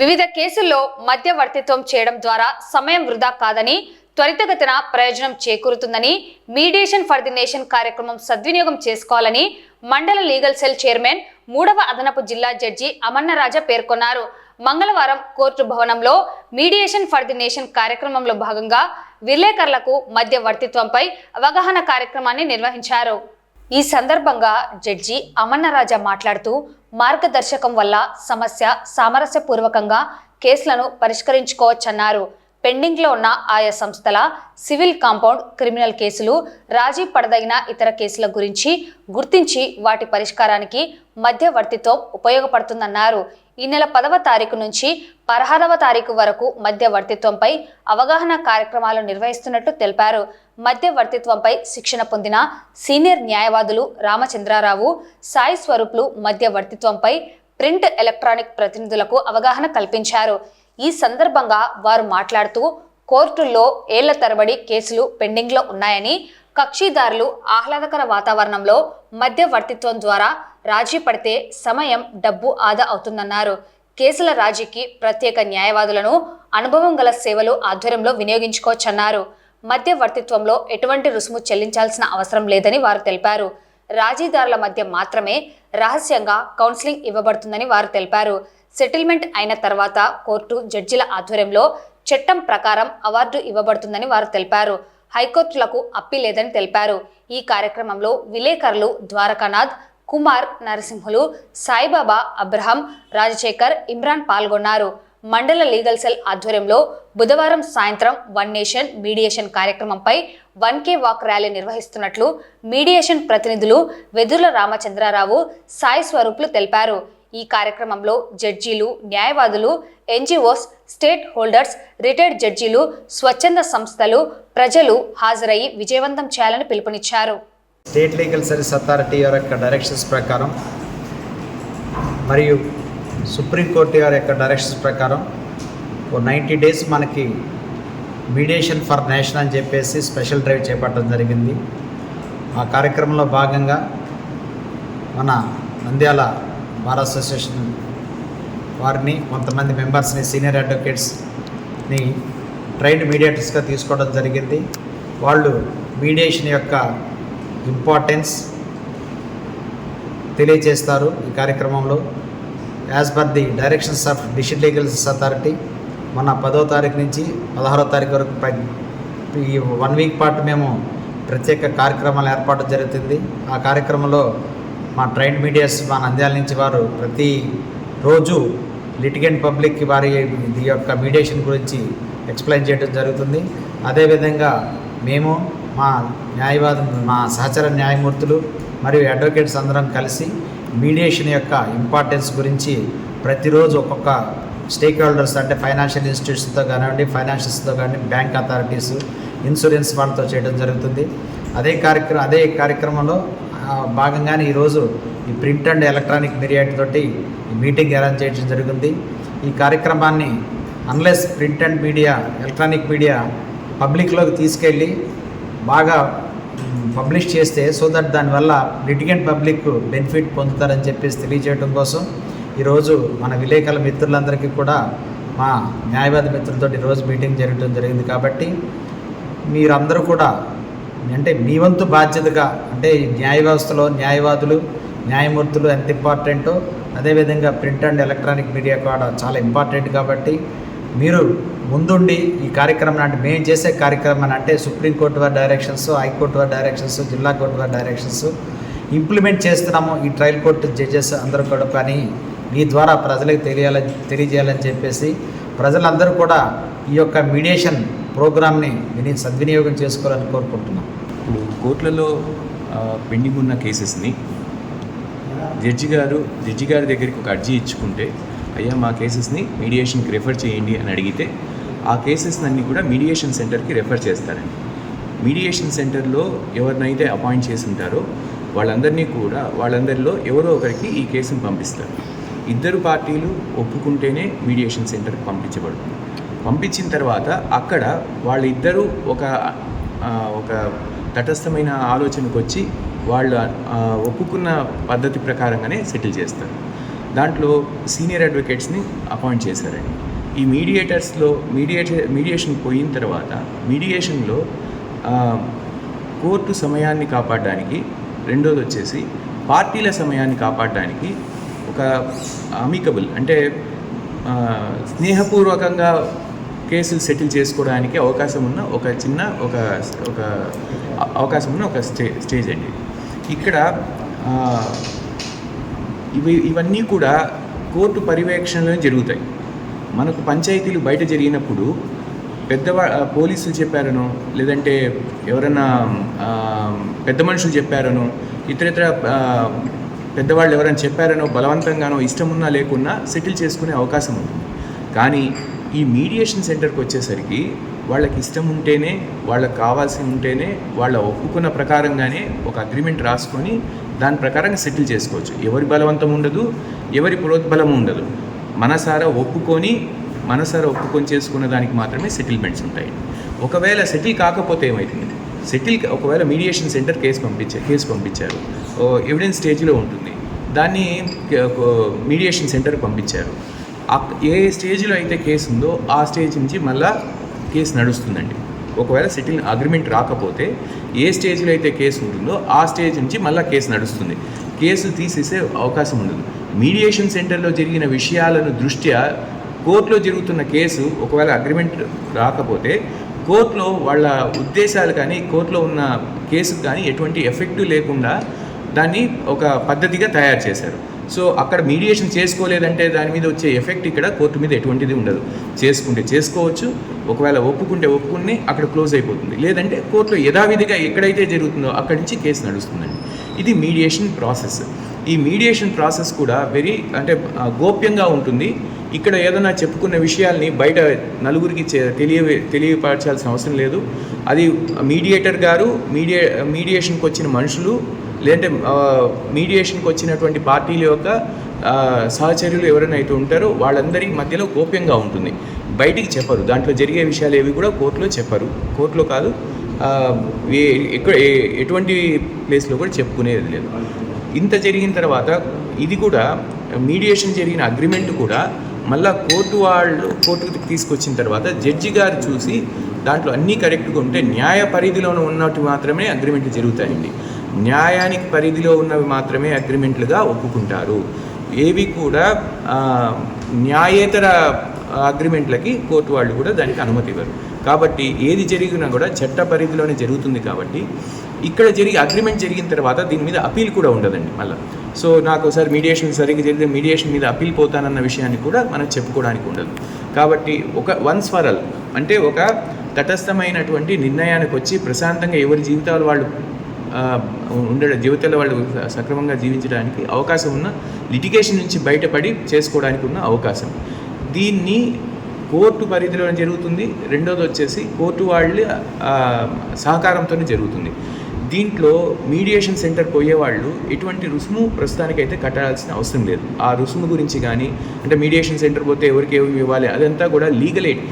వివిధ కేసుల్లో మధ్యవర్తిత్వం చేయడం ద్వారా సమయం వృధా కాదని, త్వరితగతిన ప్రయోజనం చేకూరుతుందని, మీడియేషన్ ఫర్ ది నేషన్ కార్యక్రమం సద్వినియోగం చేసుకోవాలని మండల లీగల్ సెల్ చైర్మన్ 3వ అదనపు జిల్లా జడ్జి అమన్నరాజా పేర్కొన్నారు. మంగళవారం కోర్టు భవనంలో మీడియేషన్ ఫర్ ది నేషన్ కార్యక్రమంలో భాగంగా విలేకరులకు మధ్యవర్తిత్వంపై అవగాహన కార్యక్రమాన్ని నిర్వహించారు. ఈ సందర్భంగా జడ్జి అమన్నరాజా మాట్లాడుతూ, మార్గదర్శకం వల్ల సమస్య సామరస్యపూర్వకంగా కేసులను పరిష్కరించుకోవచ్చన్నారు. పెండింగ్లో ఉన్న ఆయా సంస్థల సివిల్ కాంపౌండ్, క్రిమినల్ కేసులు, రాజీ పడదగిన ఇతర కేసుల గురించి గుర్తించి వాటి పరిష్కారానికి మధ్యవర్తిత్వం ఉపయోగపడుతుందన్నారు. ఈ నెల 10వ తారీఖు నుంచి 16వ తారీఖు వరకు మధ్యవర్తిత్వంపై అవగాహన కార్యక్రమాలు నిర్వహిస్తున్నట్టు తెలిపారు. మధ్యవర్తిత్వంపై శిక్షణ పొందిన సీనియర్ న్యాయవాదులు రామచంద్రారావు, సాయి స్వరూప్లు మధ్యవర్తిత్వంపై ప్రింట్, ఎలక్ట్రానిక్ ప్రతినిధులకు అవగాహన కల్పించారు. ఈ సందర్భంగా వారు మాట్లాడుతూ, కోర్టుల్లో ఏళ్ల తరబడి కేసులు పెండింగ్లో ఉన్నాయని, కక్షిదారులు ఆహ్లాదకర వాతావరణంలో మధ్యవర్తిత్వం ద్వారా రాజీ పడితే సమయం, డబ్బు ఆదా అవుతుందన్నారు. కేసుల రాజీకి ప్రత్యేక న్యాయవాదులను, అనుభవం గల సేవలు ఆధ్వర్యంలో వినియోగించుకోవచ్చన్నారు. మధ్యవర్తిత్వంలో ఎటువంటి రుసుము చెల్లించాల్సిన అవసరం లేదని వారు తెలిపారు. రాజీదారుల మధ్య మాత్రమే రహస్యంగా కౌన్సిలింగ్ ఇవ్వబడుతుందని వారు తెలిపారు. సెటిల్మెంట్ అయిన తర్వాత కోర్టు జడ్జిల ఆధ్వర్యంలో చట్టం ప్రకారం అవార్డు ఇవ్వబడుతుందని వారు తెలిపారు. హైకోర్టులకు అప్పీల్ లేదని తెలిపారు. ఈ కార్యక్రమంలో విలేకరులు ద్వారకానాథ్, కుమార్, నరసింహులు, సాయిబాబా, అబ్రహం, రాజశేఖర్, ఇమ్రాన్ పాల్గొన్నారు. మండల లీగల్ సెల్ ఆధ్వర్యంలో బుధవారం సాయంత్రం వన్ నేషన్ మీడియేషన్ కార్యక్రమంపై 1K వాక్ ర్యాలీ నిర్వహిస్తున్నట్లు మీడియేషన్ ప్రతినిధులు వెదుర్ల రామచంద్రారావు, సాయి స్వరూప్లు తెలిపారు. ఈ కార్యక్రమంలో జడ్జీలు, న్యాయవాదులు, NGOs, స్టేట్ హోల్డర్స్, రిటైర్డ్ జడ్జీలు, స్వచ్ఛంద సంస్థలు, ప్రజలు హాజరయ్యి విజయవంతం చేయాలని పిలుపునిచ్చారు. స్టేట్ లీగల్ సర్వీస్ అథారిటీ యొక్క డైరెక్షన్స్ ప్రకారం మరియు సుప్రీంకోర్టు యొక్క డైరెక్షన్స్ ప్రకారం 90 డేస్ మనకి మీడియేషన్ ఫర్ నేషన్ అని చెప్పేసి స్పెషల్ డ్రైవ్ చేపట్టడం జరిగింది. ఆ కార్యక్రమంలో భాగంగా మన నంద్యాల బార్ అసోసియేషన్ వారిని, కొంతమంది మెంబర్స్ని, సీనియర్ అడ్వకేట్స్ని ట్రైన్డ్ మీడియేటర్స్గా తీసుకోవడం జరిగింది. వాళ్ళు మీడియేషన్ యొక్క ఇంపార్టెన్స్ తెలియజేస్తారు. ఈ కార్యక్రమంలో as per the directions of district legal authority మన 10వ తారీఖు నుంచి 16వ తారీఖు వరకు ఈ 1 వీక్ పాటు మేము ప్రత్యేక కార్యక్రమాలు ఏర్పాటు జరుగుతుంది. ఆ కార్యక్రమంలో మా ట్రైన్డ్ మీడియాస్, మా నంద్యాల నుంచి వారు ప్రతి రోజు లిటిగెంట్ పబ్లిక్కి వారి ఈ యొక్క మీడియేషన్ గురించి ఎక్స్ప్లెయిన్ చేయడం జరుగుతుంది. అదేవిధంగా మేము మా మా సహచర న్యాయమూర్తులు మరియు అడ్వకేట్స్ అందరం కలిసి మీడియేషన్ యొక్క ఇంపార్టెన్స్ గురించి ప్రతిరోజు ఒక్కొక్క స్టేక్ హోల్డర్స్, అంటే ఫైనాన్షియల్ ఇన్స్టిట్యూషన్స్తో కానివ్వండి, ఫైనాన్షియల్స్తో కానివ్వండి, బ్యాంక్ అథారిటీస్, ఇన్సూరెన్స్ వాళ్ళతో చేయడం జరుగుతుంది. అదే కార్యక్రమంలో భాగంగానే ఈరోజు ఈ ప్రింట్ అండ్ ఎలక్ట్రానిక్ మీడియా తోటి ఈ మీటింగ్ అరేంజ్ చేయడం జరిగింది. ఈ కార్యక్రమాన్ని unless print and media, electronic media పబ్లిక్లోకి తీసుకెళ్ళి బాగా పబ్లిష్ చేస్తే సో దట్ దానివల్ల లిటిగెంట్ పబ్లిక్ బెనిఫిట్ పొందుతారని చెప్పేసి తెలియజేయడం కోసం ఈరోజు మన విలేకరుల మిత్రులందరికీ కూడా, మా న్యాయవాది మిత్రులతో ఈరోజు మీటింగ్ జరగడం జరిగింది. కాబట్టి మీరందరూ కూడా, అంటే మీ వంతు బాధ్యతగా, అంటే న్యాయ వ్యవస్థలో న్యాయవాదులు, న్యాయమూర్తులు ఎంత ఇంపార్టెంటో అదేవిధంగా ప్రింట్ అండ్ ఎలక్ట్రానిక్ మీడియా కూడా చాలా ఇంపార్టెంట్. కాబట్టి మీరు ముందుండి ఈ కార్యక్రమం, అంటే మేము చేసే కార్యక్రమాన్ని, అంటే సుప్రీంకోర్టు వారి డైరెక్షన్స్, హైకోర్టు వారి డైరెక్షన్స్, జిల్లా కోర్టు వారి డైరెక్షన్స్ ఇంప్లిమెంట్ చేస్తున్నాము ఈ ట్రయల్ కోర్టు జడ్జెస్ అందరూ కూడా. కానీ మీ ద్వారా ప్రజలకు తెలియజేయాలని చెప్పేసి ప్రజలందరూ కూడా ఈ యొక్క మీడియేషన్ ప్రోగ్రామ్ని సద్వినియోగం చేసుకోవాలని కోరుకుంటున్నాం. ఇప్పుడు కోర్టులలో పెండింగ్ ఉన్న కేసెస్ని జడ్జి గారి దగ్గరికి ఒక అర్జీ ఇచ్చుకుంటే, అయ్యా మా కేసెస్ని మీడియేషన్కి రెఫర్ చేయండి అని అడిగితే ఆ కేసెస్ అన్నీ కూడా మీడియేషన్ సెంటర్కి రెఫర్ చేస్తారండి. మీడియేషన్ సెంటర్లో ఎవరినైతే అపాయింట్ చేసి ఉంటారో వాళ్ళందరిలో ఎవరో ఒకరికి ఈ కేసును పంపిస్తారు. 2 పార్టీలు ఒప్పుకుంటేనే మీడియేషన్ సెంటర్కి పంపించబడుతుంది. పంపించిన తర్వాత అక్కడ వాళ్ళిద్దరూ ఒక తటస్థమైన ఆలోచనకు వచ్చి వాళ్ళు ఒప్పుకున్న పద్ధతి ప్రకారంగానే సెటిల్ చేస్తారు. దాంట్లో సీనియర్ అడ్వకేట్స్ని అపాయింట్ చేశారండి. ఈ మీడియేషన్ పోయిన తర్వాత మీడియేషన్లో కోర్టు సమయాన్ని కాపాడడానికి, రెండోది వచ్చేసి పార్టీల సమయాన్ని కాపాడడానికి ఒక అమికబుల్ అంటే స్నేహపూర్వకంగా కేసులు సెటిల్ చేసుకోవడానికి అవకాశం ఉన్న ఒక స్టేజ్ అండి. ఇక్కడ ఇవన్నీ కూడా కోర్టు పర్యవేక్షణలో జరుగుతాయి. మనకు పంచాయతీలు బయట జరిగినప్పుడు పోలీసులు చెప్పారనో, లేదంటే ఎవరైనా పెద్ద మనుషులు చెప్పారనో, ఇతరితర పెద్దవాళ్ళు ఎవరైనా చెప్పారనో, బలవంతంగానో, ఇష్టమున్నా లేకున్నా సెటిల్ చేసుకునే అవకాశం ఉంటుంది. కానీ ఈ మీడియేషన్ సెంటర్కి వచ్చేసరికి వాళ్ళకి ఇష్టం ఉంటేనే, వాళ్ళకి కావాల్సి ఉంటేనే, వాళ్ళ ఒప్పుకున్న ప్రకారంగానే ఒక అగ్రిమెంట్ రాసుకొని దాని ప్రకారంగా సెటిల్ చేసుకోవచ్చు. ఎవరి బలవంతం ఉండదు, ఎవరి ప్రోద్బలం ఉండదు. మనసారా ఒప్పుకొని చేసుకున్న దానికి మాత్రమే సెటిల్మెంట్స్ ఉంటాయి. ఒకవేళ సెటిల్ కాకపోతే ఏమవుతుంది? ఒకవేళ మీడియేషన్ సెంటర్ కేసు పంపించారు, ఎవిడెన్స్ స్టేజ్లో ఉంటుంది, దాన్ని మీడియేషన్ సెంటర్కి పంపించారు. ఏ స్టేజ్లో అయితే కేసు ఉందో ఆ స్టేజ్ నుంచి మళ్ళా కేసు నడుస్తుందండి. ఒకవేళ అగ్రిమెంట్ రాకపోతే ఏ స్టేజ్లో అయితే కేసు ఉంటుందో ఆ స్టేజ్ నుంచి మళ్ళీ కేసు నడుస్తుంది. కేసు తీసేసే అవకాశం ఉండదు. మీడియేషన్ సెంటర్లో జరిగిన విషయాలను దృష్ట్యా కోర్టులో జరుగుతున్న కేసు ఒకవేళ అగ్రిమెంట్ రాకపోతే కోర్టులో వాళ్ళ ఉద్దేశాలు కానీ, కోర్టులో ఉన్న కేసుకు కానీ ఎటువంటి ఎఫెక్ట్ లేకుండా దాన్ని ఒక పద్ధతిగా తయారు చేశారు. సో అక్కడ మీడియేషన్ చేసుకోలేదంటే దాని మీద వచ్చే ఎఫెక్ట్ ఇక్కడ కోర్టు మీద ఎటువంటిది ఉండదు. చేసుకుంటే చేసుకోవచ్చు, ఒకవేళ ఒప్పుకుని అక్కడ క్లోజ్ అయిపోతుంది. లేదంటే కోర్టులో యథావిధిగా ఎక్కడైతే జరుగుతుందో అక్కడి నుంచి కేసు నడుస్తుందండి. ఇది మీడియేషన్ ప్రాసెస్. ఈ మీడియేషన్ ప్రాసెస్ కూడా గోప్యంగా ఉంటుంది. ఇక్కడ ఏదైనా చెప్పుకున్న విషయాల్ని బయట నలుగురికి తెలియపరచాల్సిన అవసరం లేదు. అది మీడియేటర్ గారు, మీడియేషన్కి వచ్చిన మనుషులు, లేదంటే మీడియేషన్కి వచ్చినటువంటి పార్టీల యొక్క సహచర్యులు ఎవరైనా అయితే ఉంటారో వాళ్ళందరి మధ్యలో గోప్యంగా ఉంటుంది. బయటికి చెప్పరు. దాంట్లో జరిగే విషయాలు ఏవి కూడా కోర్టులో చెప్పరు. కోర్టులో కాదు, ఎటువంటి ప్లేస్లో కూడా చెప్పుకునేది లేదు. ఇంత జరిగిన తర్వాత ఇది కూడా మీడియేషన్ జరిగిన అగ్రిమెంట్ కూడా మళ్ళీ కోర్టుకు తీసుకొచ్చిన తర్వాత జడ్జి గారు చూసి దాంట్లో అన్నీ కరెక్ట్గా ఉంటే న్యాయ పరిధిలో ఉన్నట్టు మాత్రమే అగ్రిమెంట్లు జరుగుతాయండి. న్యాయానికి పరిధిలో ఉన్నవి మాత్రమే అగ్రిమెంట్లుగా ఒప్పుకుంటారు. ఏవి కూడా న్యాయేతర అగ్రిమెంట్లకి కోర్టు వాళ్ళు కూడా దానికి అనుమతి ఇవ్వరు. కాబట్టి ఏది జరిగినా కూడా చట్ట పరిధిలోనే జరుగుతుంది. కాబట్టి ఇక్కడ అగ్రిమెంట్ జరిగిన తర్వాత దీని మీద అపీల్ కూడా ఉండదండి మళ్ళీ. సో నాకు ఒకసారి మీడియేషన్ సరిగ్గా జరిగితే మీడియేషన్ మీద అపీల్ పోతానన్న విషయాన్ని కూడా మనం చెప్పుకోవడానికి ఉండదు. కాబట్టి వన్స్ ఫర్ ఆల్ అంటే ఒక తటస్థమైనటువంటి నిర్ణయానికి వచ్చి ప్రశాంతంగా ఎవరి జీవితాలు వాళ్ళు జీవితాల్లో వాళ్ళు సక్రమంగా జీవించడానికి అవకాశం ఉన్న, లిటిగేషన్ నుంచి బయటపడి చేసుకోవడానికి ఉన్న అవకాశం. దీన్ని కోర్టు పరిధిలో జరుగుతుంది. రెండోది వచ్చేసి కోర్టు వాళ్ళ సహకారంతోనే జరుగుతుంది. దీంట్లో మీడియేషన్ సెంటర్ పోయేవాళ్ళు ఎటువంటి రుసుము ప్రస్తుతానికైతే కట్టాల్సిన అవసరం లేదు. ఆ రుసుము గురించి కానీ, అంటే మీడియేషన్ సెంటర్ పోతే ఎవరికి ఏమి ఇవ్వాలి, అదంతా కూడా లీగల్ ఎయిడ్.